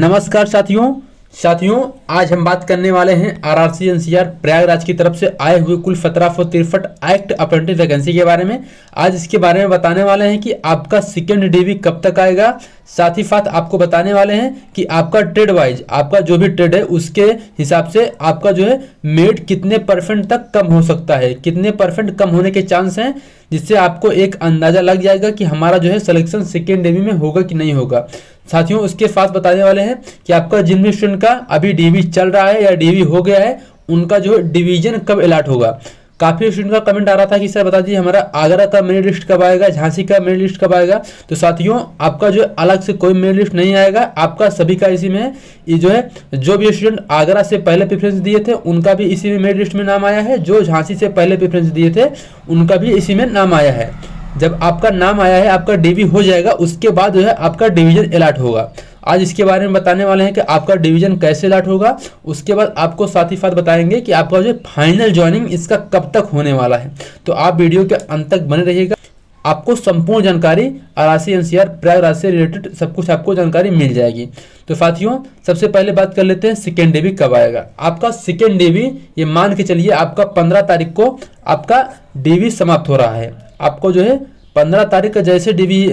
नमस्कार साथियों आज हम बात करने वाले हैं आरआरसी एनसीआर प्रयागराज की तरफ से आए हुए कुल 1763 एक्ट अप्रेंटिस वैकेंसी के बारे में। आज इसके बारे में बताने वाले हैं कि आपका सेकेंड डीवी कब तक आएगा। साथ ही साथ आपको बताने वाले हैं कि आपका ट्रेड वाइज आपका जो भी ट्रेड है उसके हिसाब से आपका जो है मेरिट कितने परसेंट तक कम हो सकता है, कितने परसेंट कम होने के चांस हैं, जिससे आपको एक अंदाजा लग जाएगा कि हमारा जो है सिलेक्शन सेकेंड डीवी में होगा कि नहीं होगा। साथियों उसके साथ बताने वाले हैं कि आपका जिन भी स्टूडेंट का अभी डीवी चल रहा है या डीवी हो गया है उनका जो है डिवीजन कब अलॉट होगा। काफ़ी स्टूडेंट का कमेंट आ रहा था कि सर बता दीजिए हमारा आगरा का मेरिट लिस्ट कब आएगा, झांसी का मेरिट लिस्ट कब आएगा। तो साथियों आपका जो अलग से कोई मेरिट लिस्ट नहीं आएगा, आपका सभी का इसी में है। ये जो है जो भी स्टूडेंट आगरा से पहले प्रेफरेंस दिए थे उनका भी इसी में मेरिट लिस्ट में नाम आया है, जो झांसी से पहले प्रेफरेंस दिए थे उनका भी इसी में नाम आया है। जब आपका नाम आया है, आपका डीवी हो जाएगा, उसके बाद जो है आपका डिवीजन अलॉट होगा। आज इसके बारे में बताने वाले हैं कि आपका डिवीजन कैसे अलॉट होगा। उसके बाद आपको साथ ही साथ बताएंगे कि आपका जो फाइनल ज्वाइनिंग इसका कब तक होने वाला है। तो आप वीडियो के अंत तक बने रहिएगा, आपको संपूर्ण जानकारी आरआरसी एनसीआर प्रयागराज से रिलेटेड सब कुछ आपको जानकारी मिल जाएगी। तो साथियों सबसे पहले बात कर लेते हैं सेकेंड डीवी कब आएगा। आपका सेकेंड डीवी ये मान के चलिए आपका 15 तारीख को आपका डीवी समाप्त हो रहा है। आपको जो है 15 तारीख का जैसे डीवी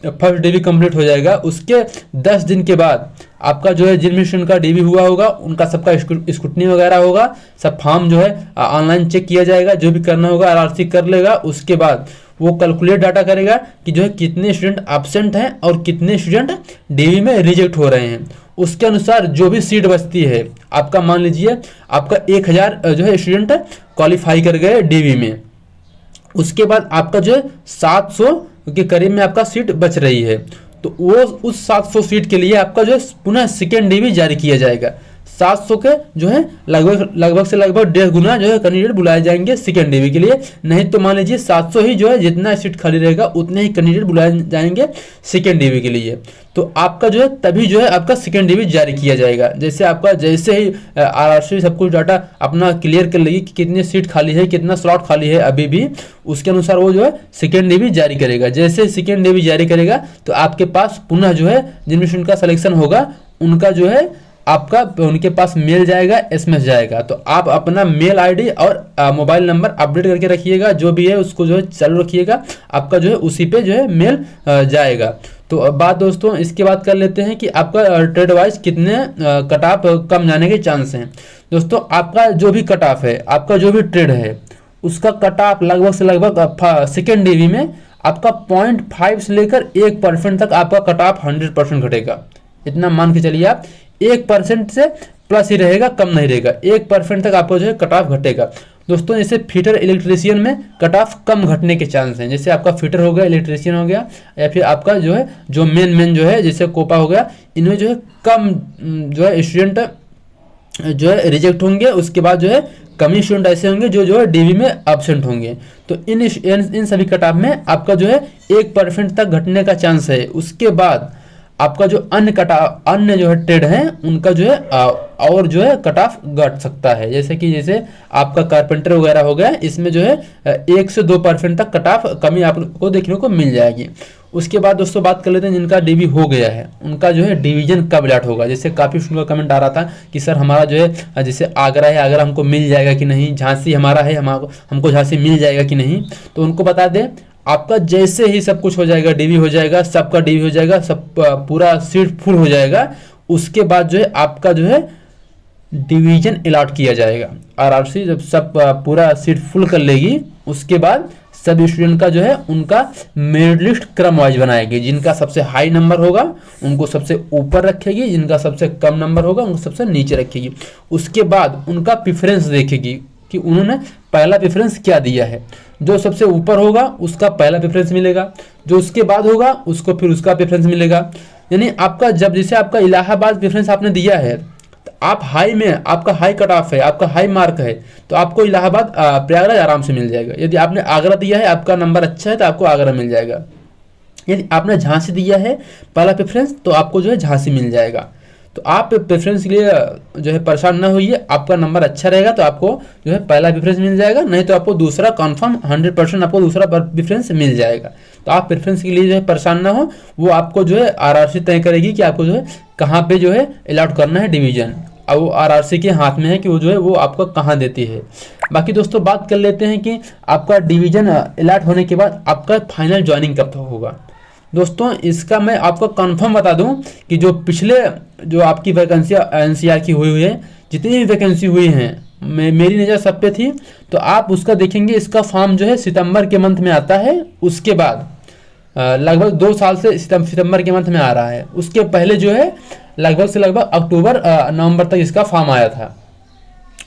फर्स्ट डीवी कंप्लीट हो जाएगा, उसके 10 दिन के बाद आपका जो है जिन भी स्टूडेंट का डीवी हुआ होगा उनका सबका स्क्रूटनी वगैरह होगा, सब फॉर्म जो है ऑनलाइन चेक किया जाएगा, जो भी करना होगा आरआरसी कर लेगा। उसके बाद वो कैलकुलेट डाटा करेगा कि जो है कितने स्टूडेंट एब्सेंट हैं और कितने स्टूडेंट डीवी में रिजेक्ट हो रहे हैं। उसके अनुसार जो भी सीट बचती है, आपका मान लीजिए आपका 1000 जो है स्टूडेंट क्वालिफाई कर गए डीवी में, उसके बाद आपका जो है 700 के करीब में आपका सीट बच रही है, तो वो उस 700 सीट के लिए आपका जो है पुनः सेकेंड डीवी जारी किया जाएगा। 700 के जो है लगभग से लगभग 1.5 गुना जो है कैंडिडेट बुलाए जाएंगे सेकेंड डीवी के लिए। नहीं तो मान लीजिए 700 ही जो है जितना सीट खाली रहेगा उतने ही कैंडिडेट बुलाए जाएंगे सेकेंड डीवी के लिए। तो आपका जो है तभी जो है आपका सेकेंड डीवी जारी किया जाएगा। जैसे आपका जैसे ही आरआरसी सब कुछ डाटा अपना क्लियर कर लेगी कि कितनी सीट खाली है, कितना स्लॉट खाली है अभी भी, उसके अनुसार वो जो है सेकेंड डीवी जारी करेगा। जैसे सेकेंड डीवी जारी करेगा तो आपके पास पुनः जो है जिन स्टूडेंट का सिलेक्शन होगा उनका जो है आपका उनके पास मेल जाएगा, एसएमएस जाएगा। तो आप अपना मेल आईडी और मोबाइल नंबर अपडेट करके रखिएगा, जो भी है उसको जो है चालू रखिएगा, आपका जो है उसी पे जो है मेल जाएगा। तो अब बात दोस्तों इसके बाद कर लेते हैं कि आपका ट्रेड वाइज कितने कट ऑफ कम जाने के चांस हैं। दोस्तों आपका जो भी कट ऑफ है, आपका जो भी ट्रेड है उसका कट ऑफ लगभग से लगभग सेकेंड डीवी में आपका 0.5 से लेकर 1% तक आपका कट ऑफ 100% घटेगा। इतना मान के चलिए आप 1% से प्लस ही रहेगा, कम नहीं रहेगा। 1% तक आपको जो है कट ऑफ घटेगा। दोस्तों जैसे फिटर इलेक्ट्रीशियन में कट ऑफ कम घटने के चांस हैं, जैसे आपका फिटर हो गया, इलेक्ट्रीशियन हो गया, या फिर आपका जो है जो मेन जो है जैसे कोपा हो गया, इनमें जो है कम जो है स्टूडेंट जो है रिजेक्ट होंगे। उसके बाद जो है कम ही स्टूडेंट ऐसे होंगे जो है डीवी में एब्सेंट होंगे। तो इन सभी कट ऑफ में आपका जो है 1% तक घटने का चांस है। उसके बाद आपका जो अन्य जो है ट्रेड हैं उनका जो है और जो है कट ऑफ घट सकता है। जैसे आपका कारपेंटर वगैरह हो गया, इसमें जो है 1 से 2% तक कट ऑफ कमी आपको देखने को मिल जाएगी। उसके बाद दोस्तों बात कर लेते हैं जिनका डीवी हो गया है उनका जो है डिवीजन कब अलॉट होगा। जैसे काफ़ी स्टूडेंट का कमेंट आ रहा था कि सर हमारा जो है जैसे आगरा है, आगरा हमको मिल जाएगा कि नहीं, झांसी हमारा है, हमको झांसी मिल जाएगा कि नहीं। तो उनको बता दें आपका जैसे ही सब कुछ हो जाएगा, डीवी हो जाएगा, सबका डीवी हो जाएगा, सब पूरा सीट फुल हो जाएगा, उसके बाद जो है आपका जो है डिवीजन अलॉट किया जाएगा। आरआरसी जब सब पूरा सीट फुल कर लेगी उसके बाद सब स्टूडेंट का जो है उनका मेरिट लिस्ट क्रम वाइज बनाएगी। जिनका सबसे हाई नंबर होगा उनको सबसे ऊपर रखेगी, जिनका सबसे कम नंबर होगा उनको सबसे नीचे रखेगी। उसके बाद उनका प्रेफरेंस देखेगी कि उन्होंने पहला प्रेफरेंस क्या दिया है। जो सबसे ऊपर होगा उसका पहला प्रेफरेंस मिलेगा, जो उसके बाद होगा उसको फिर उसका प्रेफरेंस मिलेगा। यानी आपका जब जैसे आपका इलाहाबाद प्रेफरेंस आपने दिया है, तो आप हाई में, आपका हाई कट ऑफ है, आपका हाई मार्क है, तो आपको इलाहाबाद प्रयागराज आराम से मिल जाएगा। यदि आपने आगरा दिया है, आपका नंबर अच्छा है, तो आपको आगरा मिल जाएगा। यदि आपने झांसी दिया है पहला प्रेफरेंस, तो आपको जो है झांसी मिल जाएगा। तो आप प्रेफरेंस के लिए जो है परेशान ना होइए, आपका नंबर अच्छा रहेगा तो आपको जो है पहला प्रेफरेंस मिल जाएगा, नहीं तो आपको दूसरा कन्फर्म 100% आपको दूसरा प्रेफरेंस मिल जाएगा। तो आप प्रेफरेंस के लिए जो है परेशान ना हो, वो आपको जो है आरआरसी तय करेगी कि आपको जो है कहाँ पे जो है अलॉट करना है डिवीजन। अब वो आरआरसी के हाथ में है कि वो जो है वो आपको कहाँ देती है। बाकी दोस्तों बात कर लेते हैं कि आपका डिवीजन अलॉट होने के बाद आपका फाइनल ज्वाइनिंग कब तक होगा। दोस्तों इसका मैं आपको कंफर्म बता दूं कि जो पिछले जो आपकी वैकेंसी एनसीआर की हुई है, जितनी भी वैकेंसी हुई हैं मेरी नज़र सब पे थी, तो आप उसका देखेंगे इसका फॉर्म जो है सितंबर के मंथ में आता है। उसके बाद लगभग 2 साल से सितंबर के मंथ में आ रहा है। उसके पहले जो है लगभग से लगभग अक्टूबर नवंबर तक इसका फॉर्म आया था,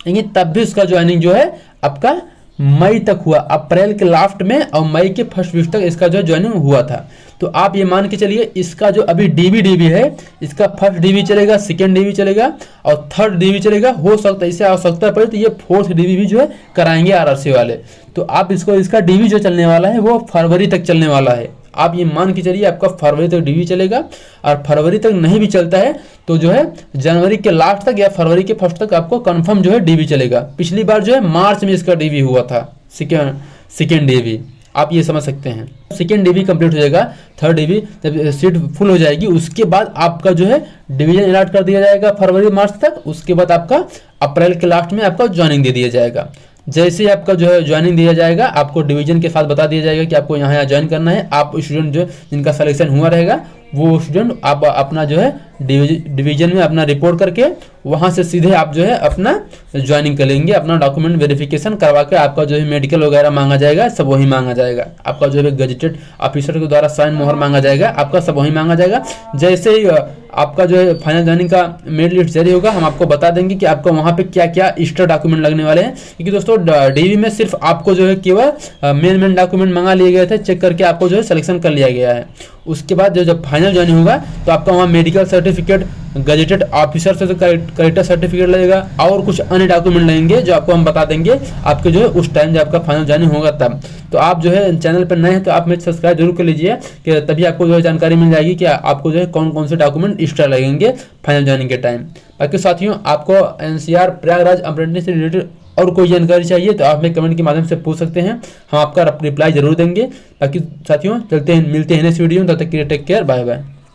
लेकिन तब भी उसका ज्वाइनिंग जो है आपका मई तक हुआ, अप्रैल के लास्ट में और मई के फर्स्ट वीक तक इसका जो ज्वाइनिंग हुआ था। तो आप ये मान के चलिए इसका जो अभी डीबी है, इसका फर्स्ट डीबी चलेगा, सेकेंड डीबी चलेगा और थर्ड डीबी चलेगा। हो सकता है इसे आवश्यकता पड़े तो ये फोर्थ डीबी भी जो है कराएंगे आरआरसी वाले। तो आप इसको इसका डीबी जो चलने वाला है वो फरवरी तक चलने वाला है। आप ये मान के चलिए आपका फरवरी तक डीवी चलेगा, और फरवरी तक नहीं भी चलता है तो जो है जनवरी के लास्ट तक या फरवरी के फर्स्ट तक आपको कंफर्म जो है डीवी चलेगा। पिछली बार जो है मार्च में इसका डीवी हुआ था, सेकेंड डीवी, आप ये समझ सकते हैं। सेकेंड डीवी कंप्लीट हो जाएगा, थर्ड डीवी जब सीट फुल हो जाएगी उसके बाद आपका जो है डिवीजन अलॉट कर दिया जाएगा फरवरी मार्च तक। उसके बाद आपका अप्रैल के लास्ट में आपका ज्वाइनिंग दे दिया जाएगा। जैसे ही आपका जो है ज्वाइनिंग दिया जाएगा, आपको डिवीजन के साथ बता दिया जाएगा कि आपको यहाँ ज्वाइन करना है। आप स्टूडेंट जो जिनका सिलेक्शन हुआ रहेगा वो स्टूडेंट आप अपना जो है डिवीजन में अपना रिपोर्ट करके वहाँ से सीधे आप जो है अपना ज्वाइनिंग कर लेंगे। अपना डॉक्यूमेंट वेरिफिकेशन करवा के आपका जो है मेडिकल वगैरह मांगा जाएगा, सब वही मांगा जाएगा। आपका जो है गजेटेड ऑफिसर के द्वारा साइन मोहर मांगा जाएगा, आपका सब वही मांगा जाएगा। जैसे ही आपका जो है फाइनल ज्वाइनिंग का मेरिट लिस्ट जारी होगा, हम आपको बता देंगे कि आपको वहाँ पे क्या क्या एक्स्ट्रा डॉक्यूमेंट लगने वाले हैं। क्योंकि दोस्तों डीवी में सिर्फ आपको जो है केवल मेन डॉक्यूमेंट मंगा लिए गए थे, चेक करके आपको जो है सिलेक्शन कर लिया गया है। उसके बाद जब फाइनल ज्वाइनिंग होगा तो आपका वहाँ मेडिकल सर्टिफिकेट, गजेटेड ऑफिसर से करेक्टर सर्टिफिकेट लगेगा और कुछ अन्य डॉक्यूमेंट लगेंगे जो आपको हम बता देंगे आपके जो है उस टाइम जब आपका फाइनल ज्वाइनिंग होगा तब। तो आप जो है चैनल पर नए हैं तो आप मेरे सब्सक्राइब जरूर कर लीजिए, कि तभी आपको जो है जानकारी मिल जाएगी कि आपको जो है कौन कौन से डॉक्यूमेंट एक्स्ट्रा लगेंगे फाइनल ज्वाइनिंग के टाइम। बाकी साथियों आपको एनसीआर प्रयागराज अप्रेंटिस से रिलेटेड और कोई जानकारी चाहिए तो आप हमें कमेंट के माध्यम से पूछ सकते हैं, हम आपका रिप्लाई जरूर देंगे। बाकी साथियों चलते हैं, मिलते हैं नेक्स्ट वीडियो में, तब तक के लिए टेक केयर, बाय बाय।